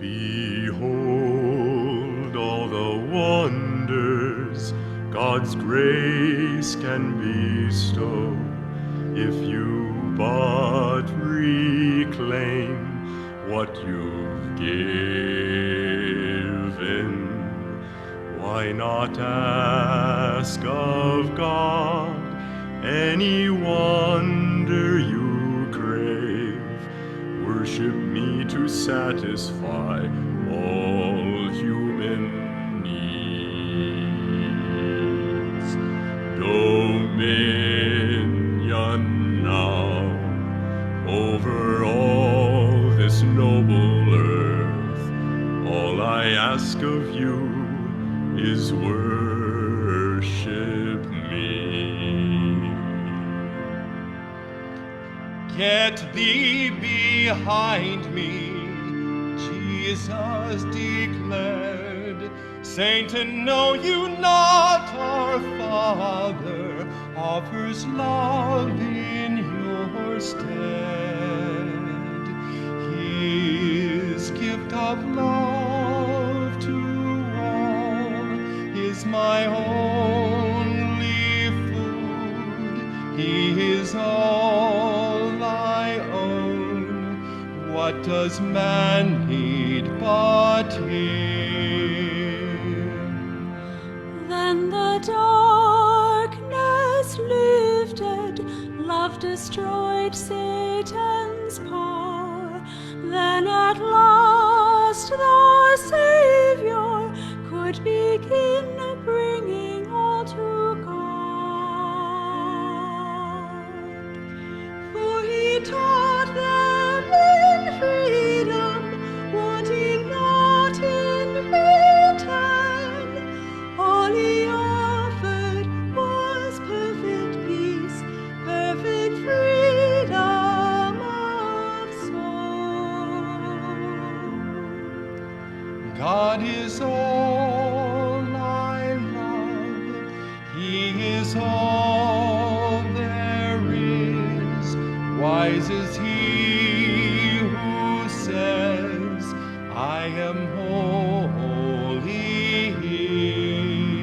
Behold all the wonders God's grace can bestow, if you but reclaim what you've given. Why not ask of God any wonder you crave? Worship me to satisfy all human needs. Dominion now over all this noble earth. All I ask of you is worship me. Get thee behind me, Jesus declared. Satan, know you not our Father offers love in your stead. His gift of love to all is my only food. He is all I own. What does man need but him? Then the darkness lifted, love destroyed Satan's power. Then at last the Savior could begin bringing all to God. For he taught them in freedom, wanting not in return. All he offered was perfect peace, perfect freedom of soul. God is all I love. He is all there is. Wise is he who says, I am wholly his.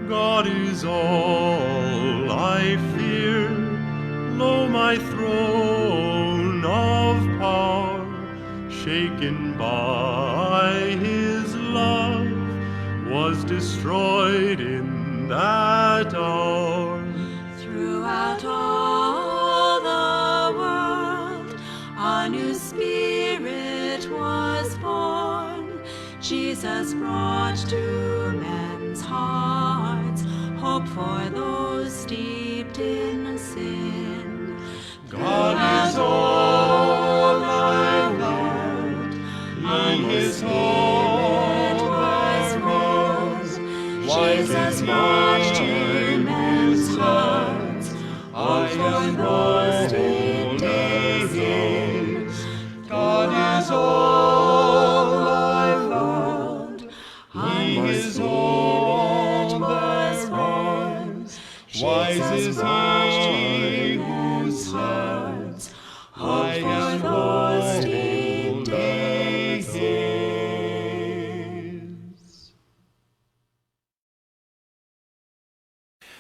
God is all I fear. Lo, my throne of power, shaken by his love, was destroyed in that hour. Throughout all the world, a new spirit was born. Jesus brought to men's hearts hope for those steeped in sin. God is all I loved. He is all there is. Jesus brought to men's hearts hope for those steeped in sin. God is all I loved. He is all there is. Wise is he who says, I am wholly his.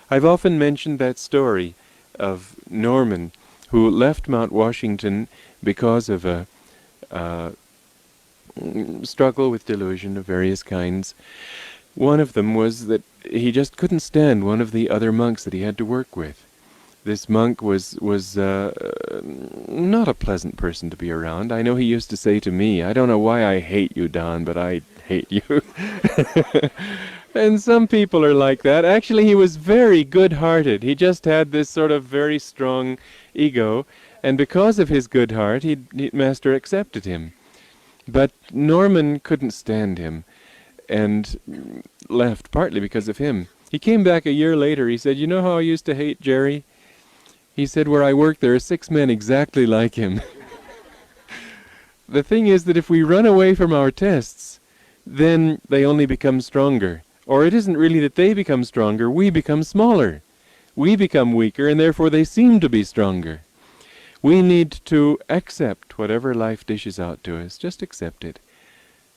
I've often mentioned that story of Norman, who left Mount Washington because of a struggle with delusion of various kinds. One of them was that he just couldn't stand one of the other monks that he had to work with. This monk was not a pleasant person to be around. I know he used to say to me, I don't know why I hate you, Don, but I hate you. And some people are like that. Actually, he was very good-hearted. He just had this sort of very strong ego, and because of his good heart, Master accepted him. But Norman couldn't stand him, and left partly because of him. He came back a year later. He said, you know how I used to hate Jerry? He said, where I work, there are 6 men exactly like him. The thing is that if we run away from our tests, then they only become stronger. Or it isn't really that they become stronger, we become smaller. We become weaker, and therefore they seem to be stronger. We need to accept whatever life dishes out to us. Just accept it.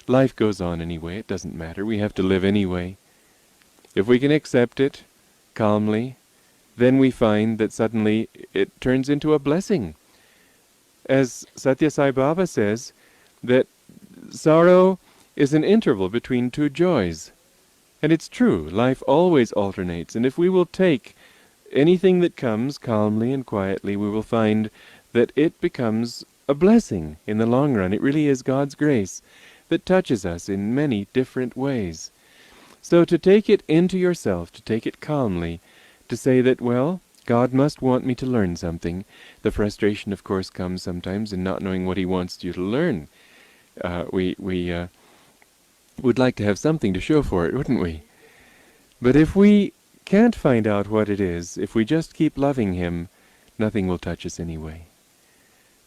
Life goes on anyway. It doesn't matter. We have to live anyway. If we can accept it calmly, then we find that suddenly it turns into a blessing. As Satya Sai Baba says, that sorrow is an interval between two joys. And it's true, life always alternates. And if we will take anything that comes calmly and quietly, we will find that it becomes a blessing in the long run. It really is God's grace that touches us in many different ways. So to take it into yourself, to take it calmly, to say that, well, God must want me to learn something. The frustration, of course, comes sometimes in not knowing what He wants you to learn. We would like to have something to show for it, wouldn't we? But if we can't find out what it is, if we just keep loving Him, nothing will touch us anyway.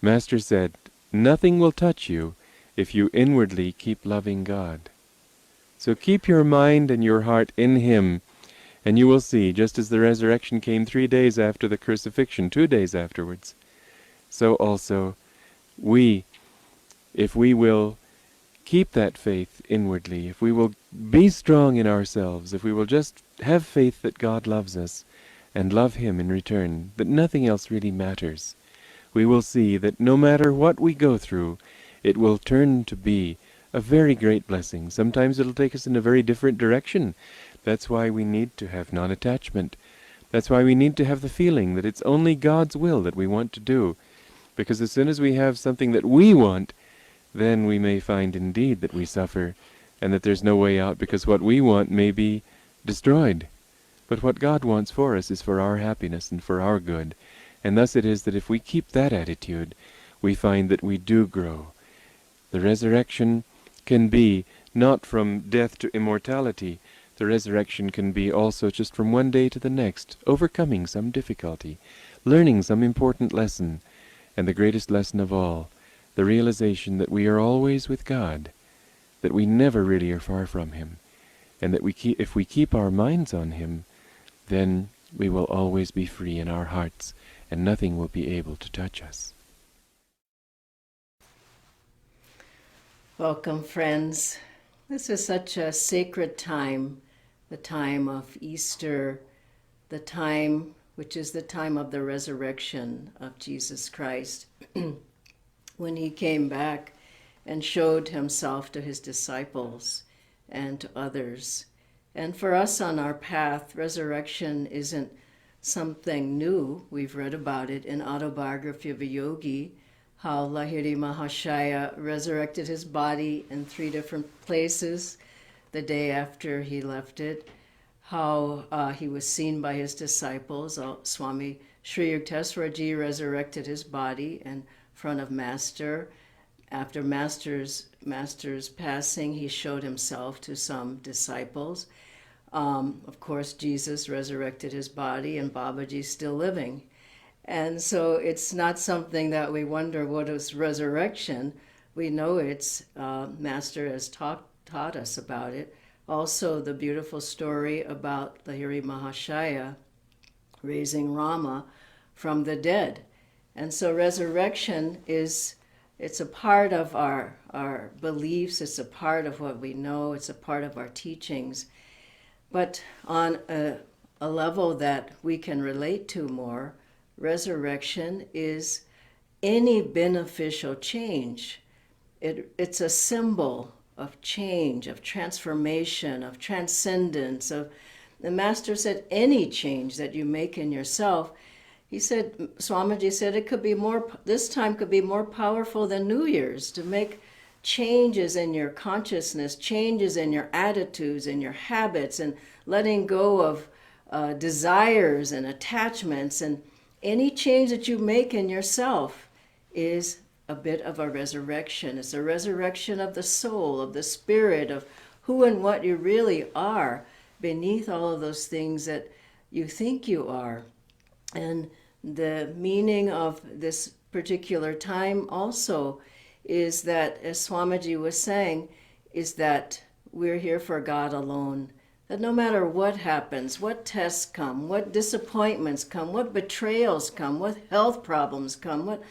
Master said, nothing will touch you if you inwardly keep loving God. So keep your mind and your heart in Him, and you will see, just as the resurrection came 3 days after the crucifixion, 2 days afterwards, so also if we will keep that faith inwardly, if we will be strong in ourselves, if we will just have faith that God loves us and love Him in return, that nothing else really matters, we will see that no matter what we go through, it will turn to be a very great blessing. Sometimes it'll take us in a very different direction. That's why we need to have non-attachment. That's why we need to have the feeling that it's only God's will that we want to do. Because as soon as we have something that we want, then we may find indeed that we suffer and that there's no way out, because what we want may be destroyed. But what God wants for us is for our happiness and for our good. And thus it is that if we keep that attitude, we find that we do grow. The resurrection can be not from death to immortality. The resurrection can be also just from one day to the next, overcoming some difficulty, learning some important lesson, and the greatest lesson of all, the realization that we are always with God, that we never really are far from Him, and that if we keep our minds on Him, then we will always be free in our hearts, and nothing will be able to touch us. Welcome, friends. This is such a sacred time, the time of Easter, the time which is the time of the resurrection of Jesus Christ, when He came back and showed Himself to His disciples and to others. And for us on our path, resurrection isn't something new. We've read about it in Autobiography of a Yogi, how Lahiri Mahashaya resurrected his body in 3 different places the day after he left it, how he was seen by his disciples. Swami Sri Yukteswaraji resurrected his body in front of Master. After Master's passing, he showed himself to some disciples. Of course, Jesus resurrected his body, and Babaji's still living. And so it's not something that we wonder what is resurrection. We know it's, Master has taught us about it. Also, the beautiful story about Lahiri Mahashaya raising Rama from the dead. And so resurrection it's a part of our beliefs, it's a part of what we know, it's a part of our teachings. But on a level that we can relate to more, resurrection is any beneficial change. It's a symbol of change, of transformation, of transcendence. The Master said any change that you make in yourself, he said, Swamiji said, this time could be more powerful than New Year's, to make changes in your consciousness, changes in your attitudes and your habits, and letting go of desires and attachments. And any change that you make in yourself is a bit of a resurrection. It's a resurrection of the soul, of the spirit, of who and what you really are beneath all of those things that you think you are. And the meaning of this particular time also is that, as Swamiji was saying, is that we're here for God alone. That no matter what happens, what tests come, what disappointments come, what betrayals come, what health problems come, what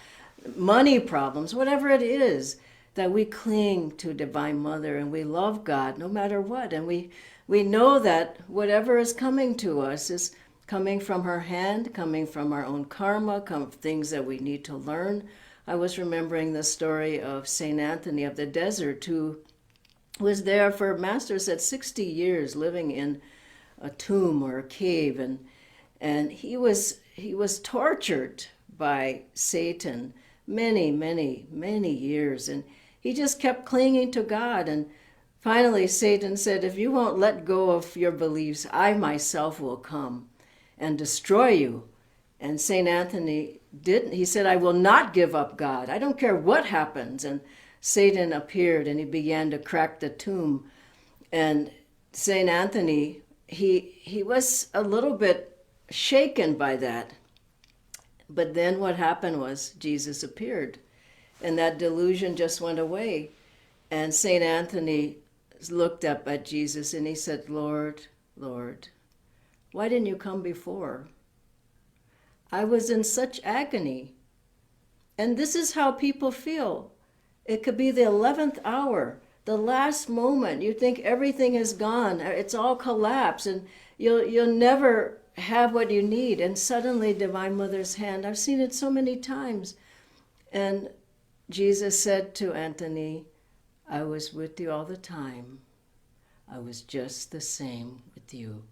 money problems, whatever it is, that we cling to Divine Mother and we love God no matter what. And we know that whatever is coming to us is coming from her hand, coming from our own karma, things that we need to learn. I was remembering the story of St. Anthony of the Desert, who was there for, Master said, 60 years living in a tomb or a cave, and he was tortured by Satan many years, and he just kept clinging to God. And finally Satan said, if you won't let go of your beliefs, I myself will come and destroy you. And St. Anthony didn't. He said, I will not give up God. I don't care what happens. And Satan appeared and he began to crack the tomb. And St. Anthony, he was a little bit shaken by that. But then what happened was Jesus appeared, and that delusion just went away. And St. Anthony looked up at Jesus and he said, Lord, Lord, why didn't you come before? I was in such agony. And this is how people feel. It could be the 11th hour, the last moment. You think everything is gone, it's all collapsed, and you'll never have what you need. And suddenly Divine Mother's hand, I've seen it so many times. And Jesus said to Anthony, I was with you all the time. I was just the same with you.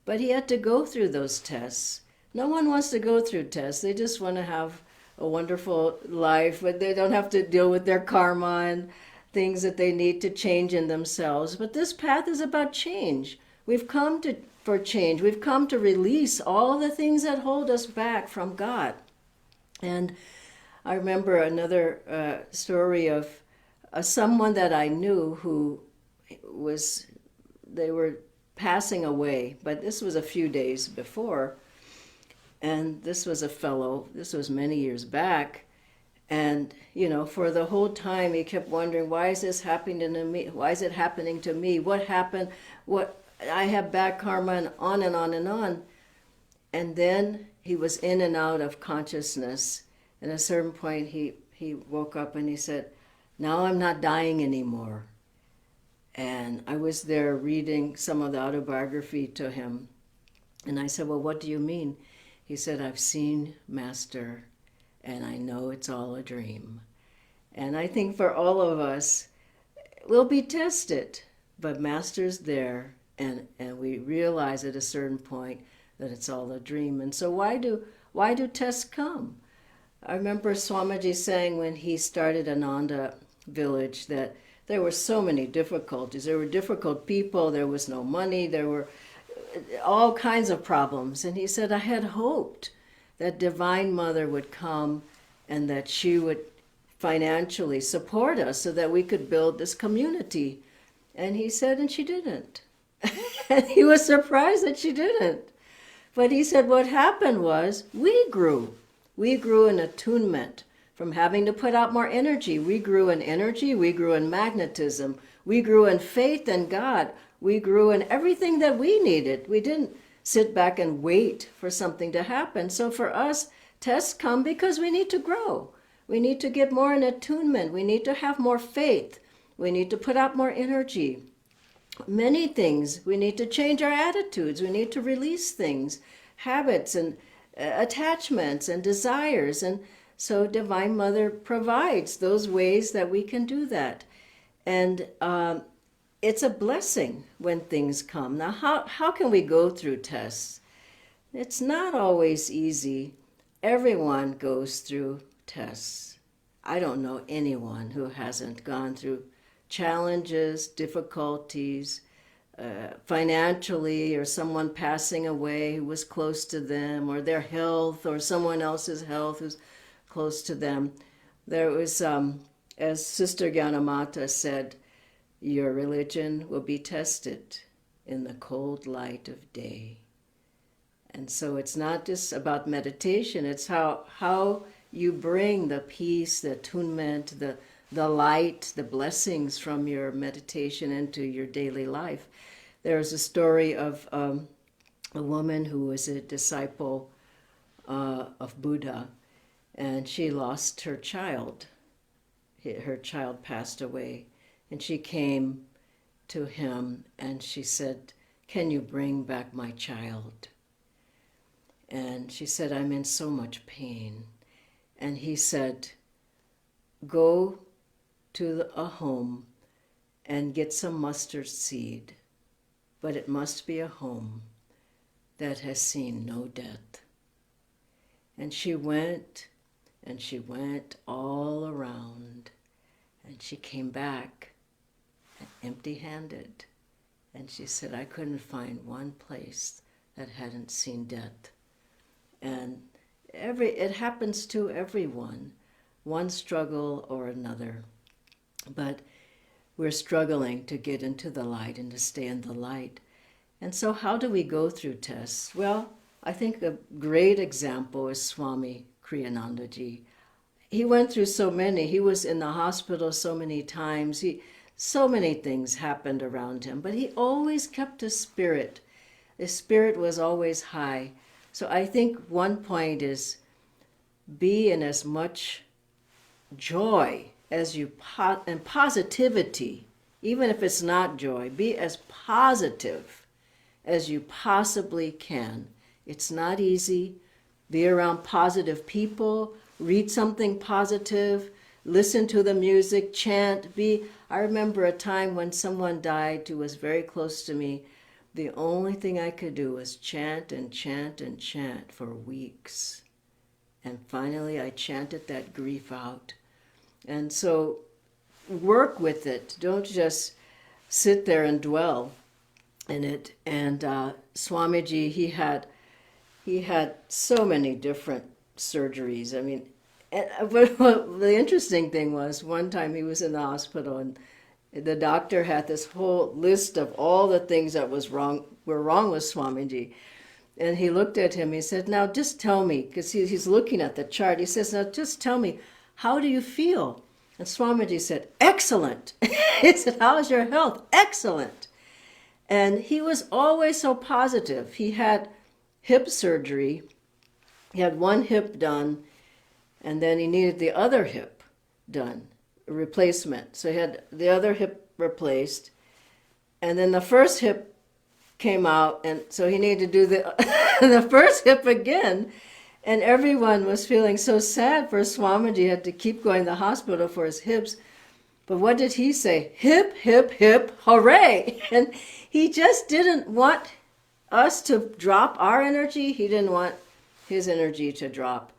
But he had to go through those tests. No one wants to go through tests. They just want to have a wonderful life, but they don't have to deal with their karma and things that they need to change in themselves. But this path is about change. We've come for change. We've come to release all the things that hold us back from God. And I remember another story of someone that I knew who they were passing away, but this was a few days before. And this was a fellow, this was many years back, and, for the whole time he kept wondering, why is this happening to me? Why is it happening to me? What happened? I have bad karma, and on and on and on. And then he was in and out of consciousness. And at a certain point he woke up and he said, now I'm not dying anymore. And I was there reading some of the autobiography to him. And I said, well, what do you mean? He said, I've seen Master, and I know it's all a dream. And I think for all of us, we'll be tested, but Master's there, and we realize at a certain point that it's all a dream. And so why do tests come? I remember Swamiji saying when he started Ananda Village that there were so many difficulties. There were difficult people, there was no money, there were all kinds of problems. And he said, I had hoped that Divine Mother would come and that she would financially support us so that we could build this community. And he said, and she didn't. And he was surprised that she didn't. But he said what happened was we grew. We grew in attunement from having to put out more energy. We grew in energy, we grew in magnetism, we grew in faith in God. We grew in everything that we needed. We didn't sit back and wait for something to happen. So for us, tests come because we need to grow. We need to get more in attunement. We need to have more faith. We need to put out more energy. Many things. We need to change our attitudes. We need to release things, habits and attachments and desires. And so Divine Mother provides those ways that we can do that. And it's a blessing when things come. Now, how can we go through tests? It's not always easy. Everyone goes through tests. I don't know anyone who hasn't gone through challenges, difficulties, financially, or someone passing away who was close to them, or their health, or someone else's health who's close to them. There was, as Sister Gyanamata said, your religion will be tested in the cold light of day. And so it's not just about meditation, it's how you bring the peace, the attunement, the light, the blessings from your meditation into your daily life. There's a story of a woman who was a disciple of Buddha, and she lost her child. Her child passed away, and she came to him and she said, "Can you bring back my child?" And she said, "I'm in so much pain." And he said, "Go to a home and get some mustard seed, but it must be a home that has seen no death." And she went all around, and she came back empty-handed. And she said, "I couldn't find one place that hadn't seen death." And it happens to everyone, one struggle or another. But we're struggling to get into the light and to stay in the light. And so how do we go through tests? Well, I think a great example is Swami Kriyananda ji. He went through so many. He was in the hospital so many times. So many things happened around him, but he always kept a spirit. His spirit was always high. So I think one point is be in as much joy as you and positivity, even if it's not joy, be as positive as you possibly can. It's not easy. Be around positive people, read something positive, listen to the music, chant. I remember a time when someone died who was very close to me. The only thing I could do was chant and chant and chant for weeks. And finally I chanted that grief out. And so work with it. Don't just sit there and dwell in it. And Swamiji, he had so many different surgeries. I mean, but the interesting thing was, one time he was in the hospital and the doctor had this whole list of all the things that were wrong with Swamiji. And he looked at him, he said, "Now just tell me," because he's looking at the chart. He says, "Now just tell me, how do you feel?" And Swamiji said, "Excellent." He said, "How's your health?" "Excellent." And he was always so positive. He had hip surgery. He had one hip done, and then he needed the other hip done, a replacement. So he had the other hip replaced, and then the first hip came out, and so he needed to do the first hip again. And everyone was feeling so sad for Swamiji. He had to keep going to the hospital for his hips. But what did he say? "Hip, hip, hip, hooray!" And he just didn't want us to drop our energy. He didn't want his energy to drop.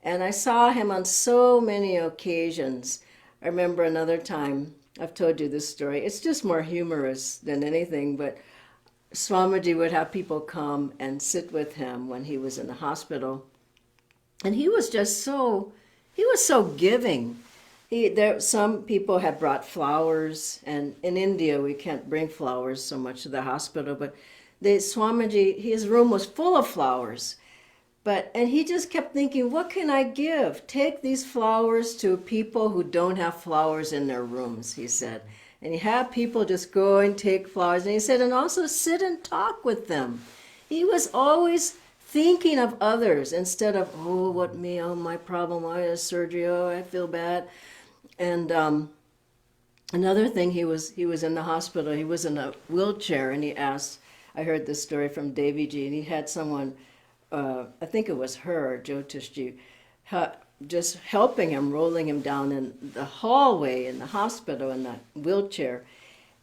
And I saw him on so many occasions. I remember another time, I've told you this story, it's just more humorous than anything, but Swamiji would have people come and sit with him when he was in the hospital. And he was so giving. Some people had brought flowers, and in India we can't bring flowers so much to the hospital, but Swamiji, his room was full of flowers. And he just kept thinking, what can I give? Take these flowers to people who don't have flowers in their rooms, he said. And he had people just go and take flowers. And he said, and also sit and talk with them. He was always thinking of others instead of, oh, what me, oh, my problem, oh, I had surgery, oh, I feel bad. And another thing, he was in the hospital, he was in a wheelchair, and he asked, I heard this story from Devi Ji, and he had someone, I think it was her, Jyotishji, just helping him, rolling him down in the hallway in the hospital in that wheelchair.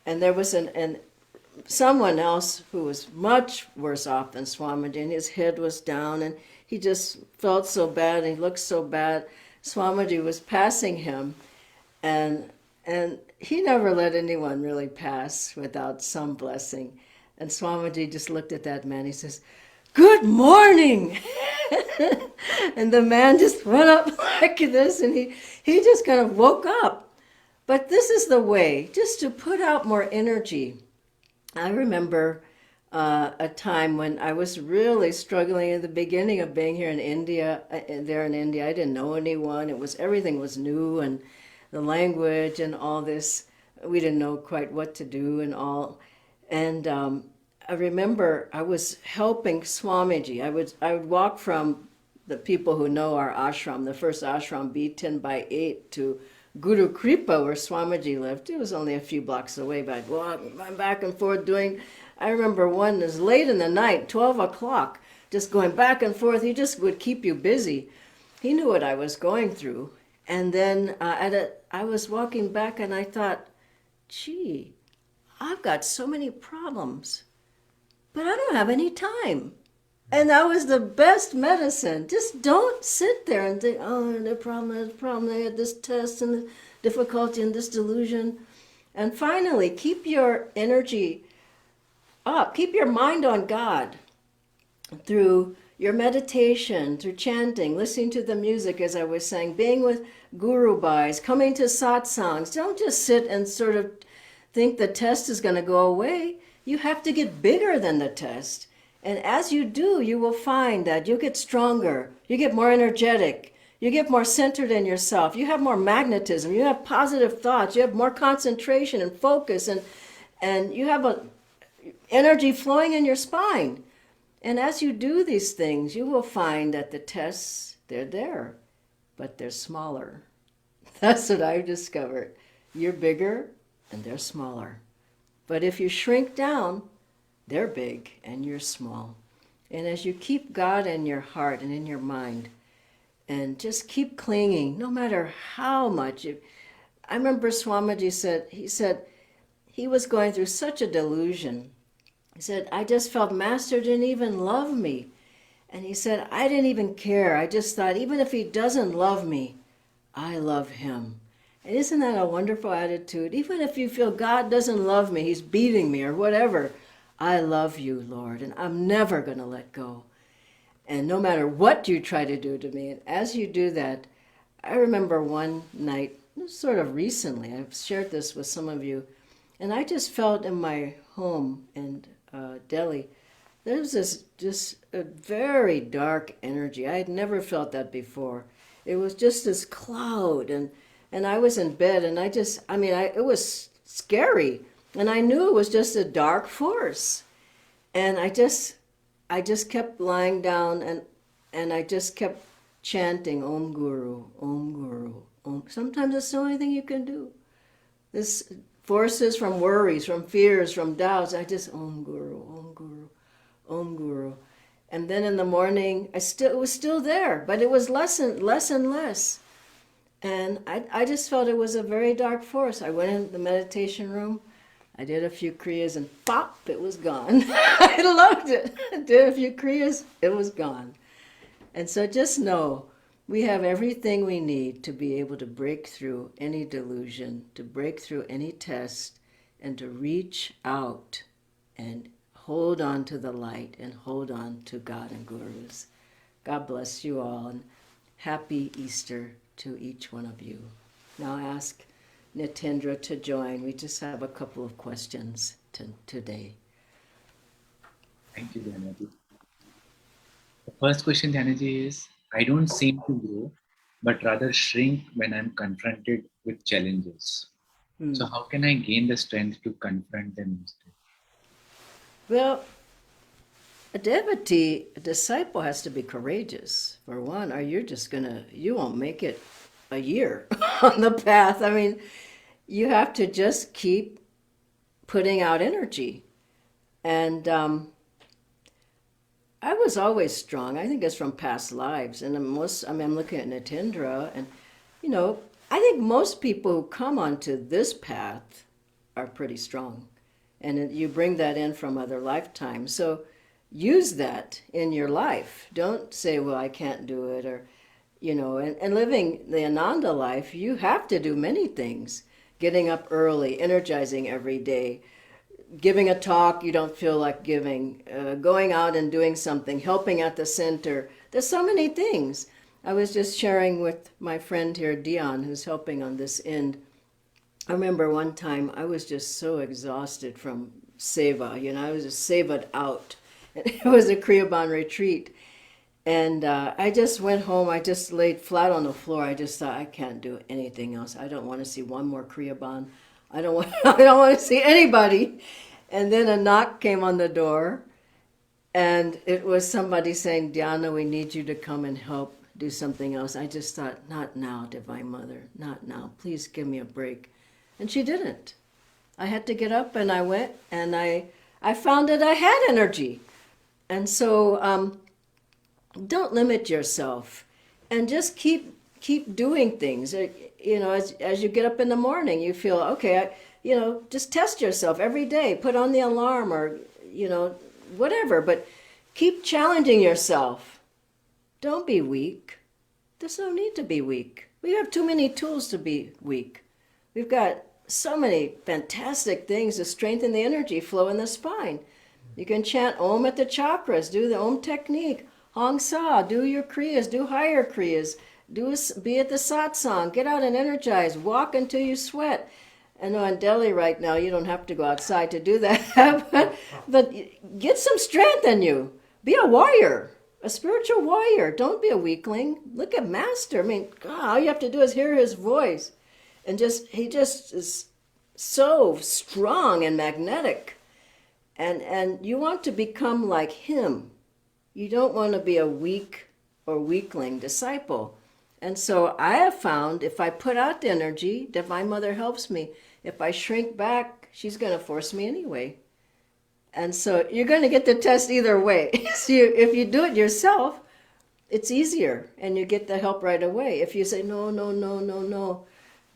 And there was someone else who was much worse off than Swamiji, and his head was down, and he just felt so bad, and he looked so bad. Swamiji was passing him, and he never let anyone really pass without some blessing. And Swamiji just looked at that man, he says, "Good morning!" And the man just went up like this, and he just kind of woke up. But this is the way, just to put out more energy. I remember a time when I was really struggling in the beginning of being here in India. There in India, I didn't know anyone. Everything was new, and the language and all this, we didn't know quite what to do and all. And I remember I was helping Swamiji. I would walk from the people who know our ashram, the first ashram, B10 by 8, to Guru Kripa, where Swamiji lived. It was only a few blocks away, but I'd walk back and forth doing. I remember one was late in the night, 12 o'clock, just going back and forth. He just would keep you busy. He knew what I was going through. And then I was walking back and I thought, gee, I've got so many problems, but I don't have any time. And that was the best medicine. Just don't sit there and think, oh, the problem, they had this test and the difficulty and this delusion. And finally, keep your energy up. Keep your mind on God through your meditation, through chanting, listening to the music, as I was saying, being with guru bhais, coming to satsangs. Don't just sit and sort of think the test is going to go away. You have to get bigger than the test. And as you do, you will find that you get stronger, you get more energetic, you get more centered in yourself, you have more magnetism, you have positive thoughts, you have more concentration and focus, and you have a energy flowing in your spine. And as you do these things, you will find that the tests, they're there, but they're smaller. That's what I've discovered. You're bigger and they're smaller. But if you shrink down, they're big and you're small. And as you keep God in your heart and in your mind, and just keep clinging, no matter how much. I remember Swamiji said he was going through such a delusion. He said, I just felt Master didn't even love me. And he said, I didn't even care. I just thought, even if he doesn't love me, I love him. And isn't that a wonderful attitude? Even if you feel God doesn't love me, he's beating me or whatever, I love you, Lord, and I'm never going to let go. And no matter what you try to do to me, and as you do that, I remember one night, sort of recently, I've shared this with some of you, and I just felt in my home in Delhi, there was just a very dark energy. I had never felt that before. It was just this cloud, and I was in bed, and it was scary. And I knew it was just a dark force. And I just kept lying down and I just kept chanting Om Guru, Om Guru, Om. Sometimes it's the only thing you can do. This forces from worries, from fears, from doubts, I just Om Guru, Om Guru, Om Guru. And then in the morning, it was still there, but it was less and less. And I just felt it was a very dark force. I went in the meditation room. I did a few kriyas and pop, it was gone. I loved it. I did a few kriyas, it was gone. And so just know, we have everything we need to be able to break through any delusion, to break through any test, and to reach out and hold on to the light and hold on to God and gurus. God bless you all, and happy Easter to each one of you. Now ask Nitendra to join. We just have a couple of questions today. Thank you, Dhyanaji. The first question, Dhyanaji, is I don't seem to grow, but rather shrink when I'm confronted with challenges. So how can I gain the strength to confront them instead? Well, a devotee, a disciple has to be courageous, for one, or you won't make it a year on the path. I mean, you have to just keep putting out energy. And I was always strong. I think it's from past lives. And I'm looking at Nitendra, and, I think most people who come onto this path are pretty strong. And you bring that in from other lifetimes. So use that in your life. Don't say, well, I can't do it, or, and living the Ananda life, you have to do many things. Getting up early, energizing every day, giving a talk you don't feel like giving, going out and doing something, helping at the center. There's so many things. I was just sharing with my friend here, Dion, who's helping on this end. I remember one time I was just so exhausted from seva. I was just sevaed out. It was a Kriya retreat. And I just went home. I just laid flat on the floor. I just thought, I can't do anything else. I don't want to see one more Kriya. I don't want to see anybody. And then a knock came on the door, and it was somebody saying, Dhyana, we need you to come and help do something else. I just thought, not now, Divine Mother, not now. Please give me a break. And she didn't. I had to get up, and I went, and I found that I had energy. And so don't limit yourself, and just keep doing things. You know, as you get up in the morning, you feel, okay, just test yourself every day. Put on the alarm or, whatever, but keep challenging yourself. Don't be weak. There's no need to be weak. We have too many tools to be weak. We've got so many fantastic things to strengthen the energy flow in the spine. You can chant Om at the chakras, do the Om technique, Hong Sa, do your Kriyas, do higher Kriyas, be at the satsang, get out and energize, walk until you sweat. I know in Delhi right now you don't have to go outside to do that, but get some strength in you. Be a warrior, a spiritual warrior. Don't be a weakling. Look at Master. I mean, God, all you have to do is hear his voice. And he just is so strong and magnetic. And you want to become like him. You don't want to be a weak or weakling disciple. And so I have found if I put out the energy, Divine Mother helps me. If I shrink back, she's going to force me anyway. And so you're going to get the test either way. So if you do it yourself, it's easier and you get the help right away. If you say, no,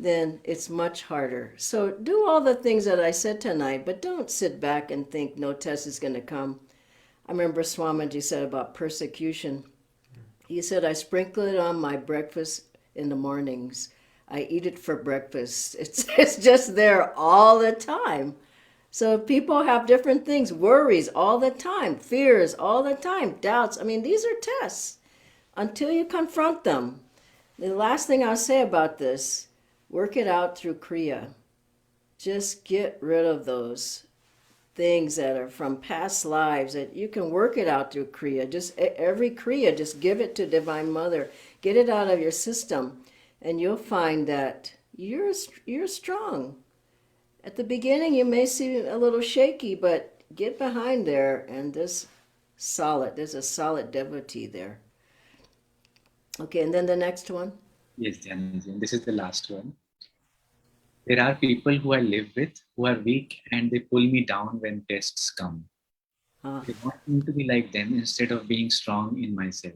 then it's much harder. So do all the things that I said tonight, but don't sit back and think no test is going to come. I remember Swamiji said about persecution. He said, I sprinkle it on my breakfast in the mornings. I eat it for breakfast. It's just there all the time. So people have different things, worries all the time, fears all the time, doubts. I mean, these are tests until you confront them. The last thing I'll say about this, work it out through Kriya. Just get rid of those things that are from past lives that you can work it out through Kriya. Just every Kriya, just give it to Divine Mother. Get it out of your system, and you'll find that you're strong. At the beginning, you may seem a little shaky, but get behind there, and there's a solid devotee there. Okay, and then the next one. Yes, Dhyanji, this is the last one. There are people who I live with who are weak and they pull me down when tests come. They want me to be like them instead of being strong in myself.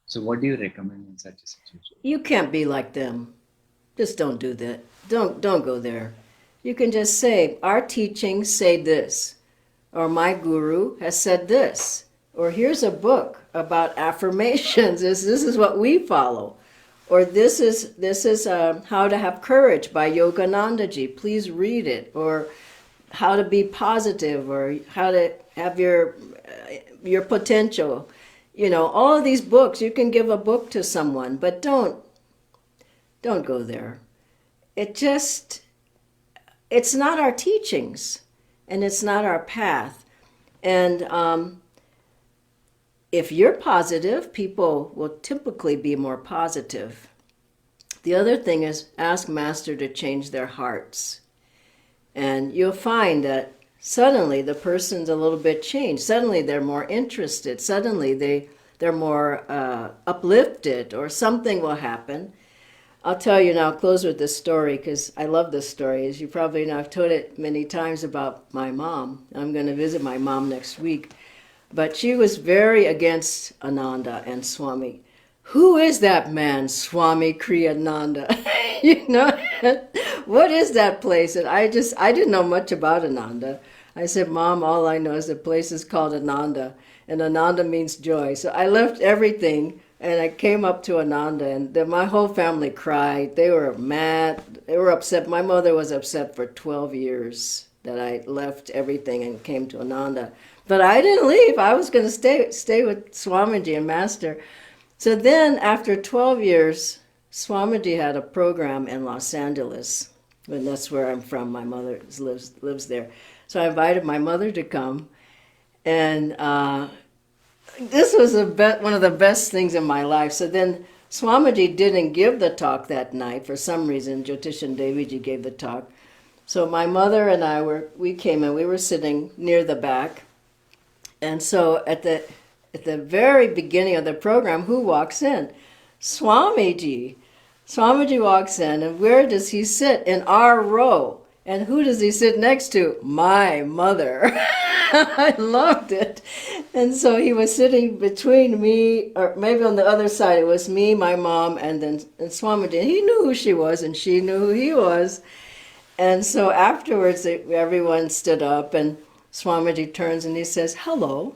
So what do you recommend in such a situation? You can't be like them. Just don't do that. Don't go there. You can just say, our teachings say this, or my guru has said this, or here's a book about affirmations. This is what we follow. Or this is How to Have Courage by Yoganandaji. Please read it. Or How to Be Positive, or How to Have Your Potential. All of these books, you can give a book to someone, but don't go there. It's not our teachings, and it's not our path. And if you're positive, people will typically be more positive. The other thing is ask Master to change their hearts. And you'll find that suddenly the person's a little bit changed. Suddenly they're more interested. Suddenly they're more uplifted, or something will happen. I'll tell you now, I'll close with this story because I love this story. As you probably know, I've told it many times about my mom. I'm going to visit my mom next week. But she was very against Ananda and Swami. Who is that man, Swami Kriyananda? What is that place? And I didn't know much about Ananda. I said, Mom, all I know is the place is called Ananda, and Ananda means joy. So I left everything, and I came up to Ananda, and my whole family cried. They were mad. They were upset. My mother was upset for 12 years that I left everything and came to Ananda. But I didn't leave. I was going to stay with Swamiji and Master. So then, after 12 years, Swamiji had a program in Los Angeles, and that's where I'm from. My mother lives there. So I invited my mother to come, and this was one of the best things in my life. So then Swamiji didn't give the talk that night. For some reason, Jyotishan Deviji gave the talk. So my mother and we came in, we were sitting near the back. And so at the very beginning of the program, who walks in? Swamiji. Swamiji walks in, and where does he sit? In our row. And who does he sit next to? My mother. I loved it. And so he was sitting between me, or maybe on the other side, it was me, my mom, and Swamiji. And he knew who she was, and she knew who he was. And so afterwards, everyone stood up, and Swamiji turns and he says, "Hello,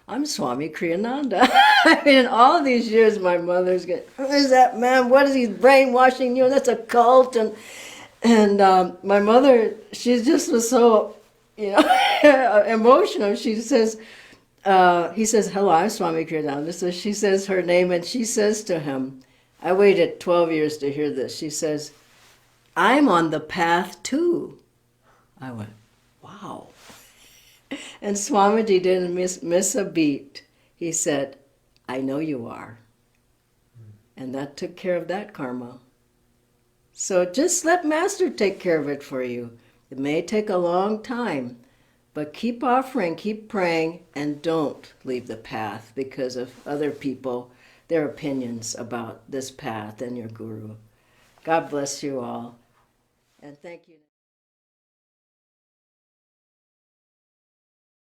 I'm Swami Kriyananda." I mean, in all these years, my mother's going, "Who is that man? What is he brainwashing you? That's a cult." And my mother, she just was so, emotional. She says, he says, "Hello, I'm Swami Kriyananda." So she says her name, and she says to him, I waited 12 years to hear this. She says, "I'm on the path too." I went, wow. And Swamiji didn't miss a beat. He said, "I know you are." And that took care of that karma. So just let Master take care of it for you. It may take a long time, but keep offering, keep praying, and don't leave the path because of other people, their opinions about this path and your guru. God bless you all. And thank you.